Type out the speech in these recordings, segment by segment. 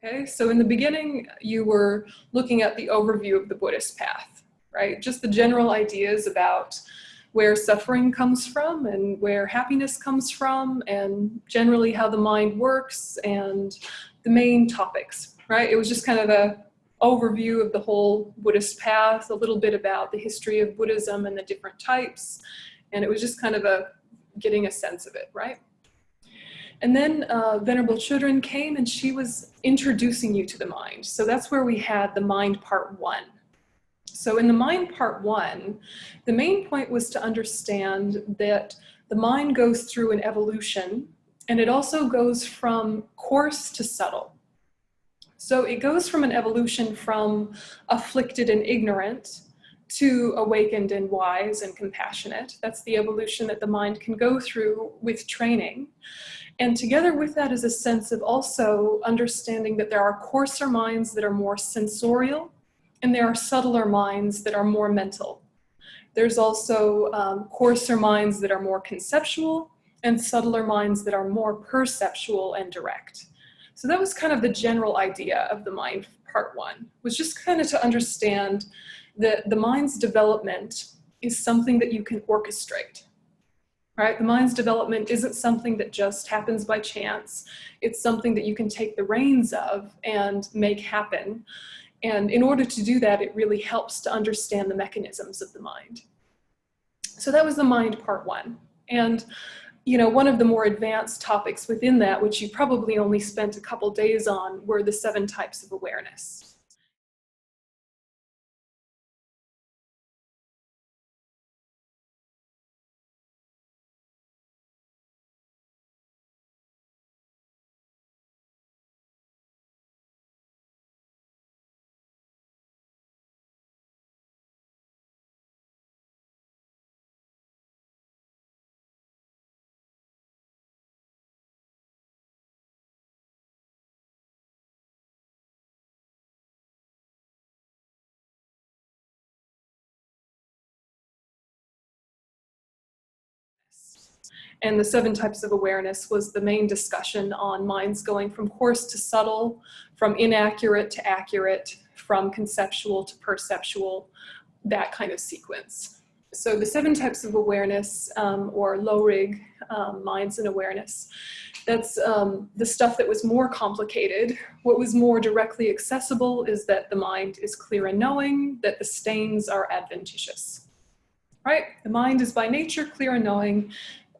Okay, so in the beginning, you were looking at the overview of the Buddhist path, right? Just the general ideas about where suffering comes from and where happiness comes from, and generally how the mind works and the main topics, right? It was just kind of an overview of the whole Buddhist path, a little bit about the history of Buddhism and the different types, and it was just kind of getting a sense of it, right? And then Venerable Children came and she was introducing you to the mind. So that's where we had the mind part 1. So in the mind part 1, the main point was to understand that the mind goes through an evolution, and it also goes from coarse to subtle. So it goes from an evolution from afflicted and ignorant to awakened and wise and compassionate. That's the evolution that the mind can go through with training. And together with that is a sense of also understanding that there are coarser minds that are more sensorial, and there are subtler minds that are more mental. There's also coarser minds that are more conceptual, and subtler minds that are more perceptual and direct. So that was kind of the general idea of the mind part 1, was just kind of to understand that the mind's development is something that you can orchestrate. Right? The mind's development isn't something that just happens by chance. It's something that you can take the reins of and make happen. And in order to do that, it really helps to understand the mechanisms of the mind. So that was the mind part 1. And one of the more advanced topics within that, which you probably only spent a couple days on, were the 7 types of awareness. And the 7 types of awareness was the main discussion on minds going from coarse to subtle, from inaccurate to accurate, from conceptual to perceptual, that kind of sequence. So the 7 types of awareness, or low-rig minds and awareness, that's the stuff that was more complicated. What was more directly accessible is that the mind is clear and knowing, that the stains are adventitious. Right? The mind is by nature clear and knowing.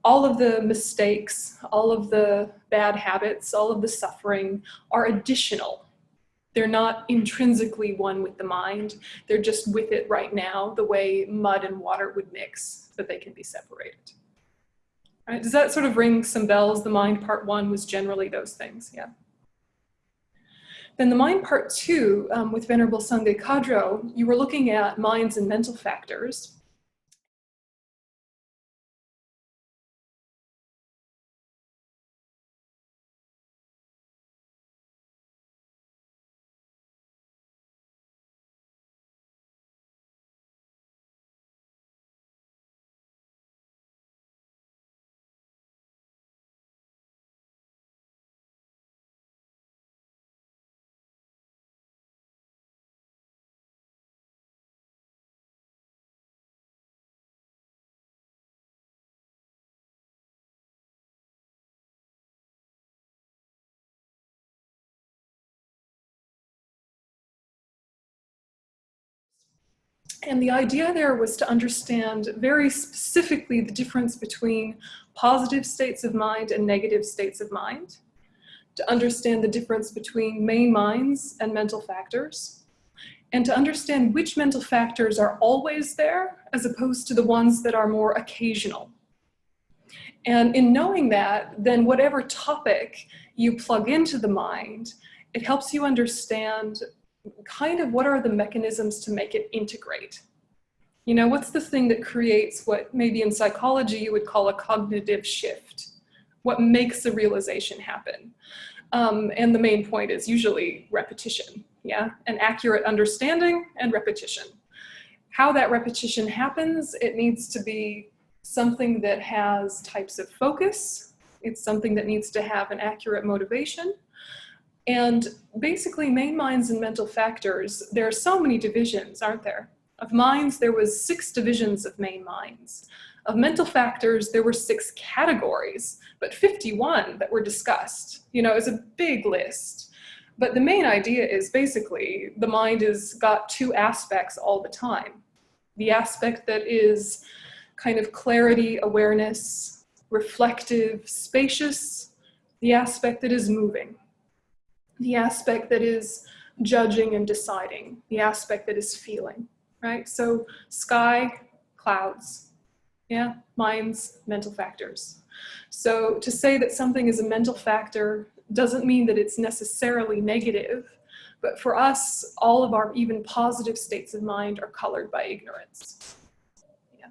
All of the mistakes, all of the bad habits, all of the suffering are additional. They're not intrinsically one with the mind. They're just with it right now, the way mud and water would mix, but they can be separated. All right, does that sort of ring some bells? The mind part 1 was generally those things, yeah. Then the mind part 2, with Venerable Sangye Kadro, you were looking at minds and mental factors. And the idea there was to understand very specifically the difference between positive states of mind and negative states of mind, to understand the difference between main minds and mental factors, and to understand which mental factors are always there as opposed to the ones that are more occasional. And in knowing that, then whatever topic you plug into the mind, it helps you understand kind of what are the mechanisms to make it integrate. What's the thing that creates what maybe in psychology you would call a cognitive shift? What makes a realization happen? And the main point is usually repetition, yeah? An accurate understanding and repetition. How that repetition happens, it needs to be something that has types of focus. It's something that needs to have an accurate motivation. And basically, main minds and mental factors, there are so many divisions, aren't there? Of minds, there was 6 divisions of main minds. Of mental factors, there were 6 categories, but 51 that were discussed. You know, it was a big list. But the main idea is basically the mind has got 2 aspects all the time. The aspect that is kind of clarity, awareness, reflective, spacious, the aspect that is moving, the aspect that is judging and deciding, the aspect that is feeling, right? So sky, clouds, yeah, minds, mental factors. So to say that something is a mental factor doesn't mean that it's necessarily negative, but for us, all of our even positive states of mind are colored by ignorance. Yeah.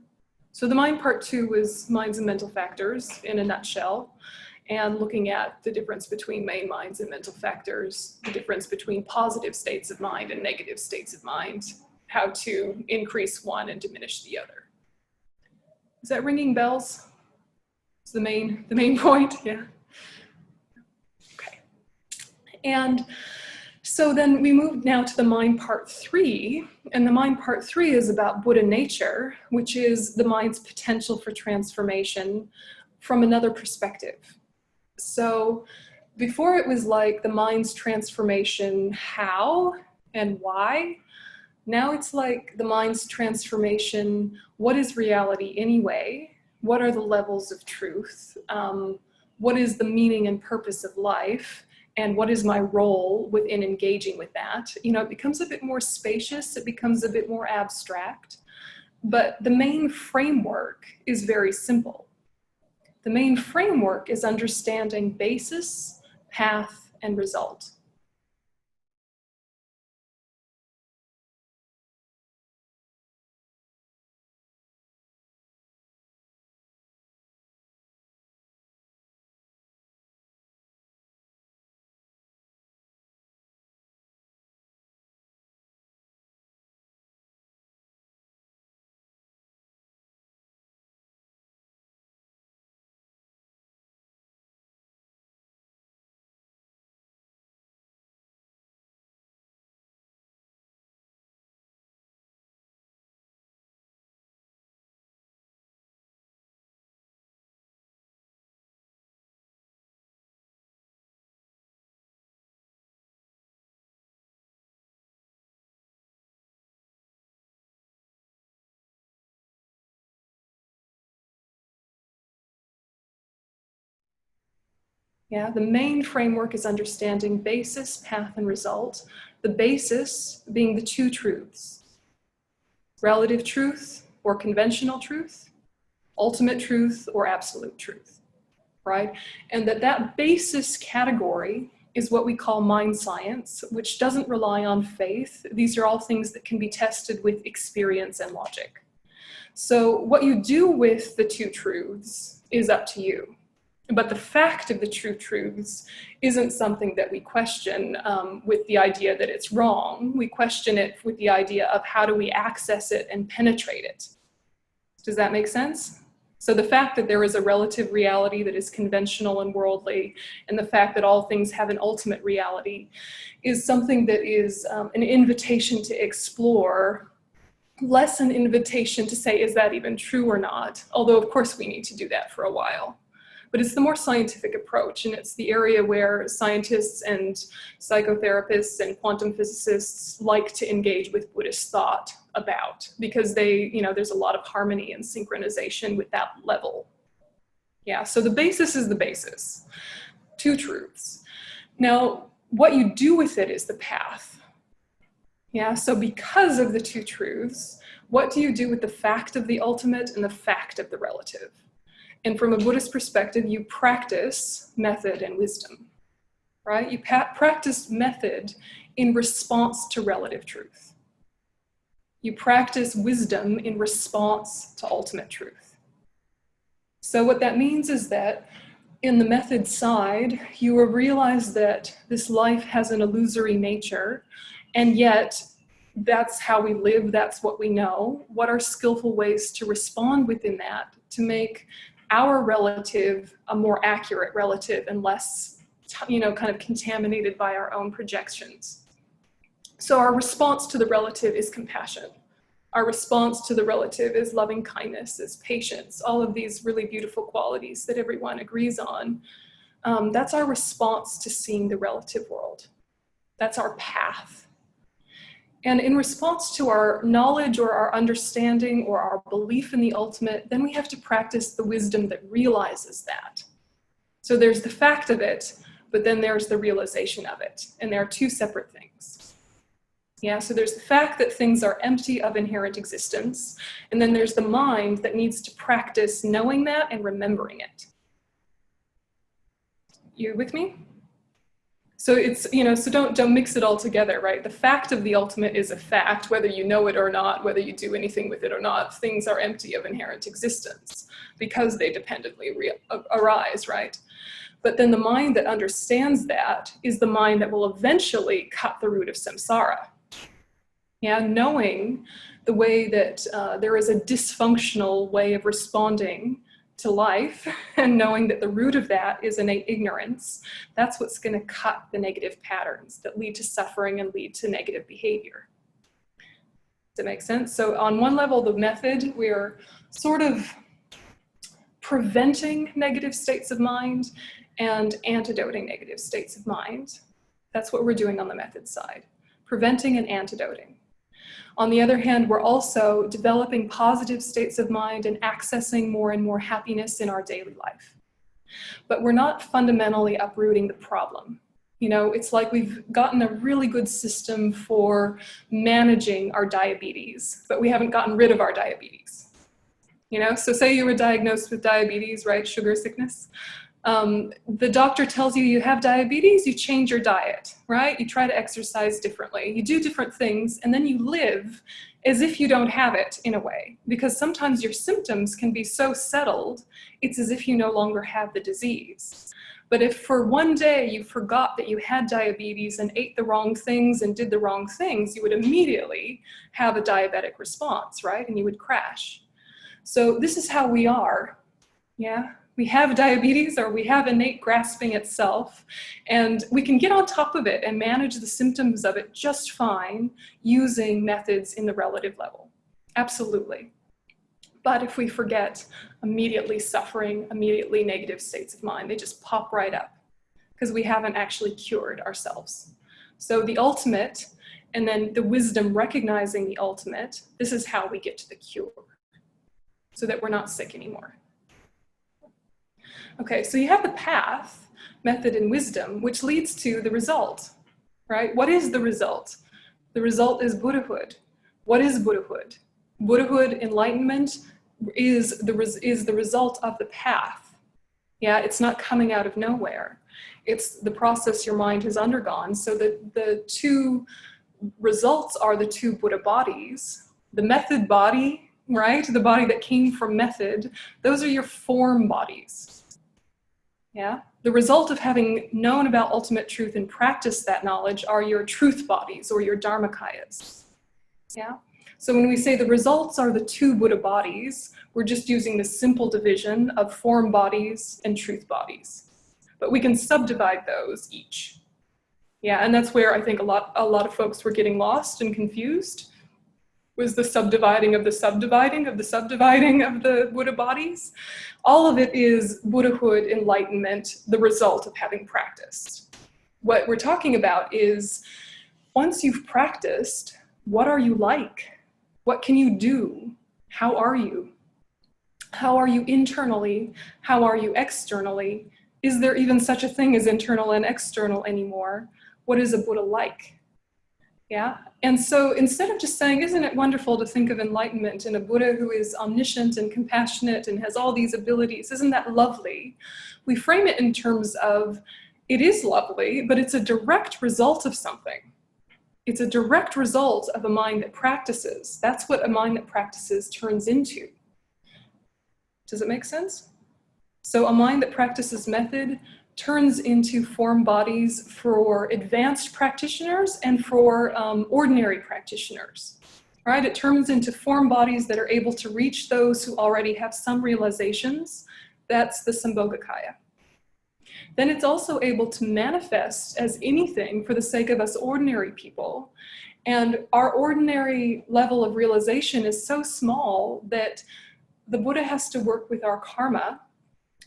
So the mind part 2 was minds and mental factors in a nutshell, and looking at the difference between main minds and mental factors, the difference between positive states of mind and negative states of mind, how to increase one and diminish the other. Is that ringing bells? It's the main point, yeah. Okay. And so then we move now to the mind part 3, and the mind part 3 is about Buddha nature, which is the mind's potential for transformation from another perspective. So before it was like the mind's transformation, how and why. Now it's like the mind's transformation, what is reality anyway? What are the levels of truth? What is the meaning and purpose of life? And what is my role within engaging with that? You know, it becomes a bit more spacious, it becomes a bit more abstract, but the main framework is very simple. The main framework is understanding basis, path, and result. Yeah, the main framework is understanding basis, path, and result. The basis being the 2 truths: relative truth or conventional truth, ultimate truth or absolute truth, right? And that basis category is what we call mind science, which doesn't rely on faith. These are all things that can be tested with experience and logic. So what you do with the 2 truths is up to you. But the fact of the 2 truths isn't something that we question with the idea that it's wrong. We question it with the idea of how do we access it and penetrate it. Does that make sense? So the fact that there is a relative reality that is conventional and worldly, and the fact that all things have an ultimate reality, is something that is an invitation to explore, less an invitation to say, is that even true or not? Although, of course, we need to do that for a while. But it's the more scientific approach, and it's the area where scientists and psychotherapists and quantum physicists like to engage with Buddhist thought about, because there's a lot of harmony and synchronization with that level. Yeah, so the basis is the basis. 2 truths. Now, what you do with it is the path. Yeah, so because of the 2 truths, what do you do with the fact of the ultimate and the fact of the relative? And from a Buddhist perspective, you practice method and wisdom, right? You practice method in response to relative truth. You practice wisdom in response to ultimate truth. So what that means is that in the method side, you will realize that this life has an illusory nature, and yet that's how we live, that's what we know. What are skillful ways to respond within that to make our relative a more accurate relative and less kind of contaminated by our own projections. So our response to the relative is compassion. Our response to the relative is loving kindness, is patience, all of these really beautiful qualities that everyone agrees on. That's our response to seeing the relative world. That's our path. And in response to our knowledge or our understanding or our belief in the ultimate, then we have to practice the wisdom that realizes that. So there's the fact of it, but then there's the realization of it. And there are two separate things. Yeah, so there's the fact that things are empty of inherent existence, and then there's the mind that needs to practice knowing that and remembering it. You with me? So it's, so don't mix it all together, right? The fact of the ultimate is a fact, whether you know it or not, whether you do anything with it or not. Things are empty of inherent existence because they dependently arise, right? But then the mind that understands that is the mind that will eventually cut the root of samsara. Yeah, knowing the way that there is a dysfunctional way of responding to life, and knowing that the root of that is innate ignorance, that's what's going to cut the negative patterns that lead to suffering and lead to negative behavior. Does that make sense? So on one level, the method, we're sort of preventing negative states of mind and antidoting negative states of mind. That's what we're doing on the method side, preventing and antidoting. On the other hand, we're also developing positive states of mind and accessing more and more happiness in our daily life. But we're not fundamentally uprooting the problem. It's like we've gotten a really good system for managing our diabetes, but we haven't gotten rid of our diabetes. So say you were diagnosed with diabetes, right? Sugar sickness. The doctor tells you have diabetes, you change your diet, right? You try to exercise differently, you do different things, and then you live as if you don't have it in a way, because sometimes your symptoms can be so settled, it's as if you no longer have the disease. But if for one day you forgot that you had diabetes and ate the wrong things and did the wrong things, you would immediately have a diabetic response, right? And you would crash. So this is how we are, yeah? We have diabetes, or we have innate grasping itself, and we can get on top of it and manage the symptoms of it just fine using methods in the relative level. Absolutely. But if we forget, immediately suffering, immediately negative states of mind, they just pop right up because we haven't actually cured ourselves. So the ultimate, and then the wisdom recognizing the ultimate, this is how we get to the cure so that we're not sick anymore. Okay, so you have the path, method, and wisdom, which leads to the result, right? What is the result? The result is Buddhahood. What is Buddhahood? Buddhahood, enlightenment, is the result of the path. Yeah, it's not coming out of nowhere. It's the process your mind has undergone. So the two results are the two Buddha bodies. The method body, right? The body that came from method, those are your form bodies. Yeah, the result of having known about ultimate truth and practiced that knowledge are your truth bodies or your dharmakayas. Yeah, so when we say the results are the two Buddha bodies, we're just using the simple division of form bodies and truth bodies. But we can subdivide those each. Yeah, and that's where I think a lot of folks were getting lost and confused, was the subdividing of the subdividing of the subdividing of the Buddha bodies. All of it is Buddhahood, enlightenment, the result of having practiced. What we're talking about is, once you've practiced, what are you like? What can you do? How are you? How are you internally? How are you externally? Is there even such a thing as internal and external anymore? What is a Buddha like? Yeah, and so instead of just saying, isn't it wonderful to think of enlightenment in a Buddha who is omniscient and compassionate and has all these abilities, isn't that lovely? We frame it in terms of, it is lovely, but it's a direct result of something. It's a direct result of a mind that practices. That's what a mind that practices turns into. Does it make sense? So a mind that practices method turns into form bodies for advanced practitioners and for ordinary practitioners, right? It turns into form bodies that are able to reach those who already have some realizations. That's the Sambhogakaya. then it's also able to manifest as anything for the sake of us ordinary people. And our ordinary level of realization is so small that the Buddha has to work with our karma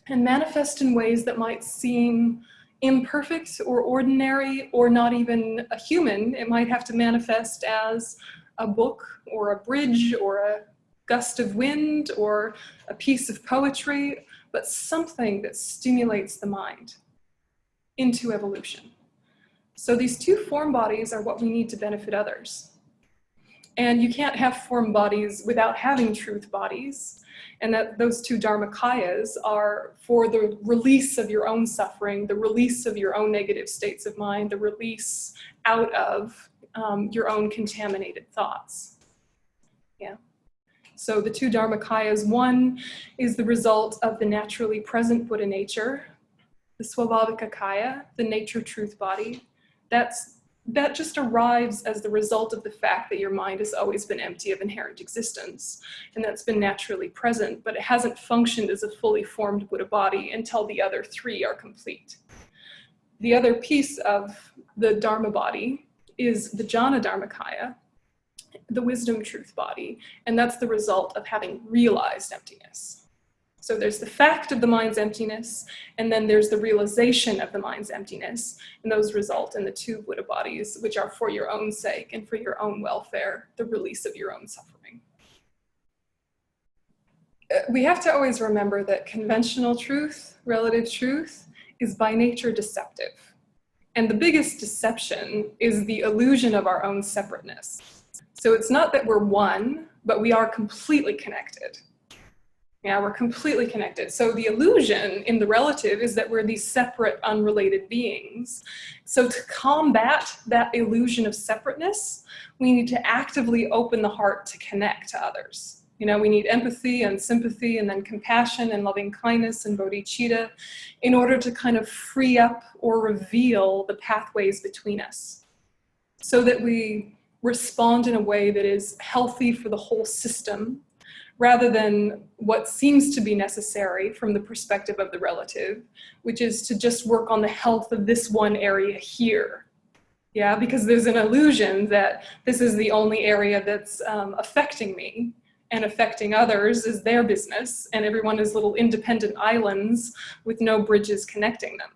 and manifest in ways that might seem imperfect or ordinary or not even a human. It might have to manifest as a book or a bridge or a gust of wind or a piece of poetry, but something that stimulates the mind into evolution. So these two form bodies are what we need to benefit others. And you can't have form bodies without having truth bodies. And that those two dharmakayas are for the release of your own suffering, the release of your own negative states of mind, the release out of your own contaminated thoughts. Yeah. So the two dharmakayas, one is the result of the naturally present Buddha nature, the swabhavika kaya, the nature truth body. That just arrives as the result of the fact that your mind has always been empty of inherent existence, and that's been naturally present, but it hasn't functioned as a fully formed Buddha body until the other three are complete. The other piece of the Dharma body is the Jnana Dharmakaya, the wisdom truth body, and that's the result of having realized emptiness. So there's the fact of the mind's emptiness, and then there's the realization of the mind's emptiness, and those result in the two Buddha bodies, which are for your own sake and for your own welfare, the release of your own suffering. We have to always remember that conventional truth, relative truth, is by nature deceptive. And the biggest deception is the illusion of our own separateness. So it's not that we're one, but we are completely connected. Yeah, we're completely connected. So the illusion in the relative is that we're these separate, unrelated beings. So to combat that illusion of separateness, we need to actively open the heart to connect to others. You know, we need empathy and sympathy and then compassion and loving kindness and bodhicitta in order to kind of free up or reveal the pathways between us so that we respond in a way that is healthy for the whole system, rather than what seems to be necessary from the perspective of the relative, which is to just work on the health of this one area here. Yeah, because there's an illusion that this is the only area that's affecting me, and affecting others is their business, and everyone is little independent islands with no bridges connecting them.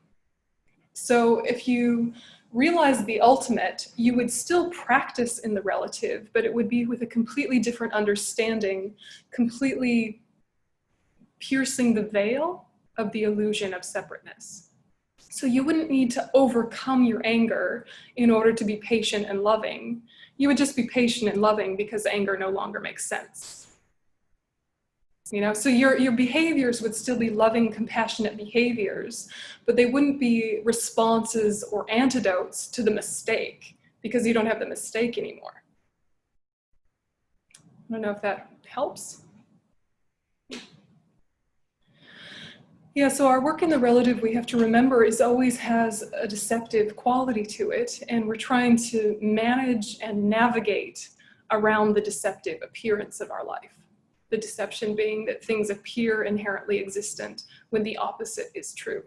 So if you realize the ultimate, you would still practice in the relative, but it would be with a completely different understanding, completely piercing the veil of the illusion of separateness. So you wouldn't need to overcome your anger in order to be patient and loving. You would just be patient and loving because anger no longer makes sense. You know, so your behaviors would still be loving, compassionate behaviors, but they wouldn't be responses or antidotes to the mistake because you don't have the mistake anymore. I don't know if that helps. Yeah, so our work in the relative, we have to remember, is always has a deceptive quality to it, and we're trying to manage and navigate around the deceptive appearance of our life. The deception being that things appear inherently existent when the opposite is true.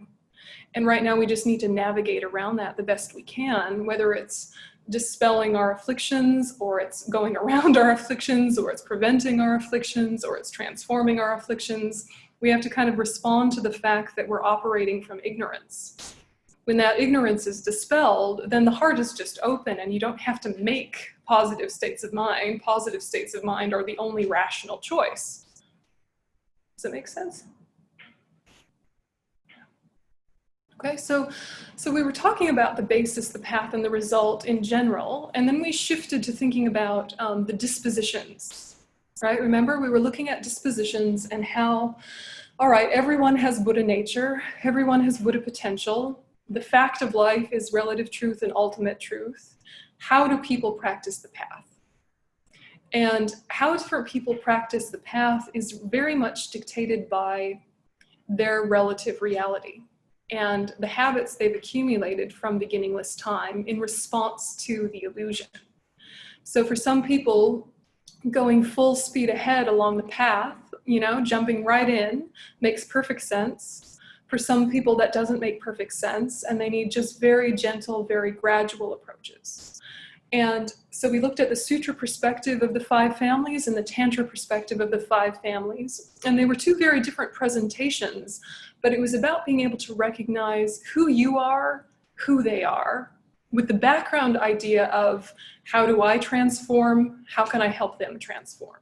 And right now we just need to navigate around that the best we can, whether it's dispelling our afflictions, or it's going around our afflictions, or it's preventing our afflictions, or it's transforming our afflictions. We have to kind of respond to the fact that we're operating from ignorance. When that ignorance is dispelled, then the heart is just open and you don't have to make positive states of mind. Positive states of mind are the only rational choice. Does that make sense? Okay, so we were talking about the basis, the path, and the result in general, and then we shifted to thinking about the dispositions, right? Remember, we were looking at dispositions and how, all right, everyone has Buddha nature, everyone has Buddha potential. The fact of life is relative truth and ultimate truth. How do people practice the path? And how different people practice the path is very much dictated by their relative reality and the habits they've accumulated from beginningless time in response to the illusion. So for some people, going full speed ahead along the path, you know, jumping right in, makes perfect sense. For some people, that doesn't make perfect sense, and they need just very gentle, very gradual approaches. And so we looked at the Sutra perspective of the 5 families and the Tantra perspective of the 5 families. And they were 2 very different presentations, but it was about being able to recognize who you are, who they are, with the background idea of how do I transform, how can I help them transform?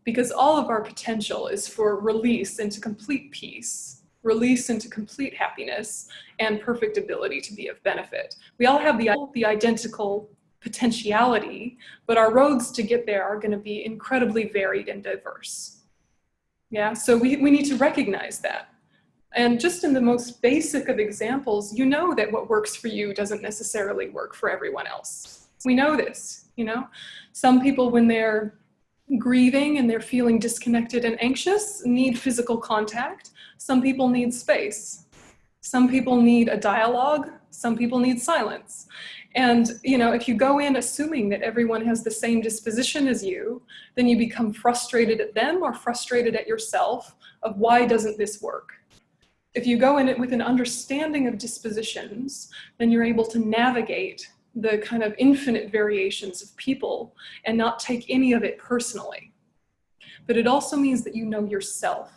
Because all of our potential is for release into complete peace, release into complete happiness, and perfect ability to be of benefit. We all have the identical potentiality, but our roads to get there are going to be incredibly varied and diverse. Yeah, so we need to recognize that. And just in the most basic of examples, you know that what works for you doesn't necessarily work for everyone else. We know this, you know? Some people, when they're grieving and they're feeling disconnected and anxious, need physical contact. Some people need space. Some people need a dialogue. Some people need silence. And, you know, if you go in assuming that everyone has the same disposition as you, then you become frustrated at them or frustrated at yourself of why doesn't this work? If you go in it with an understanding of dispositions, then you're able to navigate the kind of infinite variations of people and not take any of it personally. But it also means that you know yourself.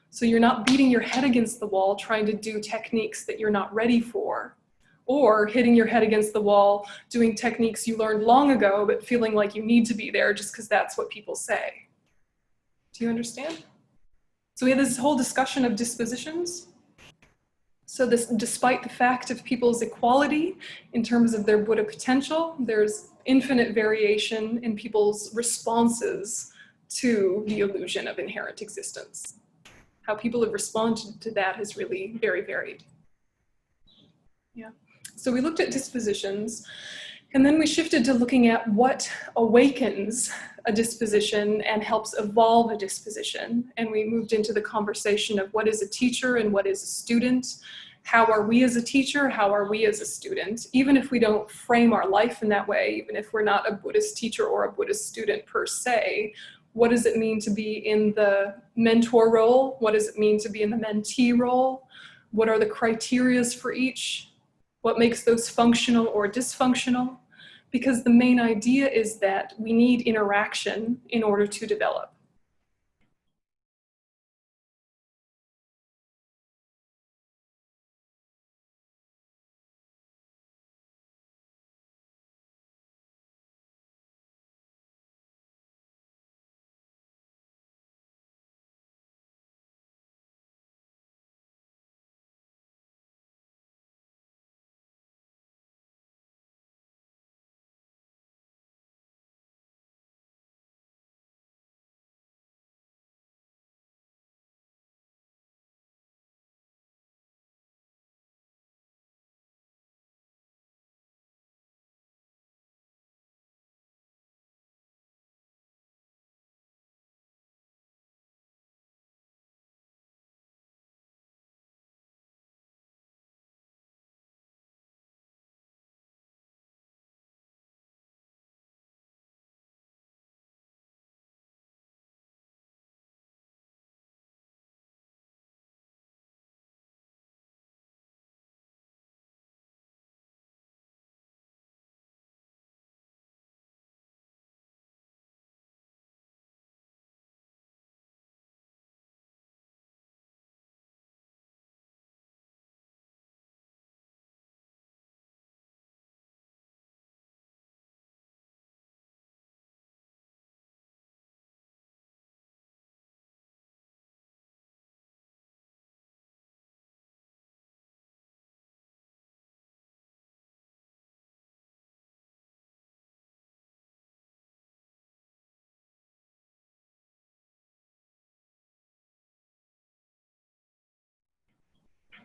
So you're not beating your head against the wall trying to do techniques that you're not ready for, or hitting your head against the wall doing techniques you learned long ago but feeling like you need to be there just because that's what people say. Do you understand? So we had this whole discussion of dispositions. So this, despite the fact of people's equality in terms of their Buddha potential, there's infinite variation in people's responses to the illusion of inherent existence. How people have responded to that is really very varied. Yeah. So we looked at dispositions, and then we shifted to looking at what awakens a disposition and helps evolve a disposition. And we moved into the conversation of what is a teacher and what is a student. How are we as a teacher? How are we as a student? Even if we don't frame our life in that way, even if we're not a Buddhist teacher or a Buddhist student per se, what does it mean to be in the mentor role? What does it mean to be in the mentee role? What are the criterias for each? What makes those functional or dysfunctional? Because the main idea is that we need interaction in order to develop.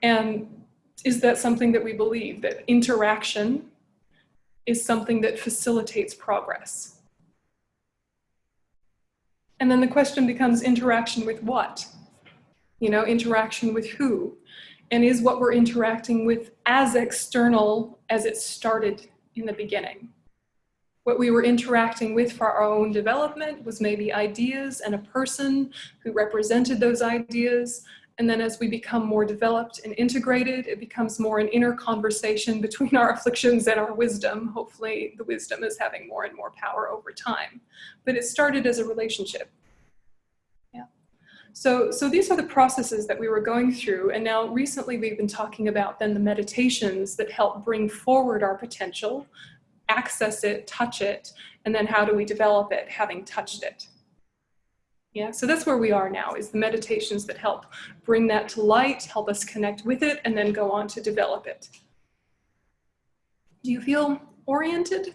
And is that something that we believe, that interaction is something that facilitates progress? And then the question becomes interaction with what? You know, interaction with who? And is what we're interacting with as external as it started in the beginning? What we were interacting with for our own development was maybe ideas and a person who represented those ideas. And then as we become more developed and integrated, it becomes more an inner conversation between our afflictions and our wisdom. Hopefully the wisdom is having more and more power over time. But it started as a relationship. Yeah. So these are the processes that we were going through. And now recently we've been talking about then the meditations that help bring forward our potential, access it, touch it, and then how do we develop it having touched it? Yeah, so that's where we are now, is the meditations that help bring that to light, help us connect with it, and then go on to develop it. Do you feel oriented?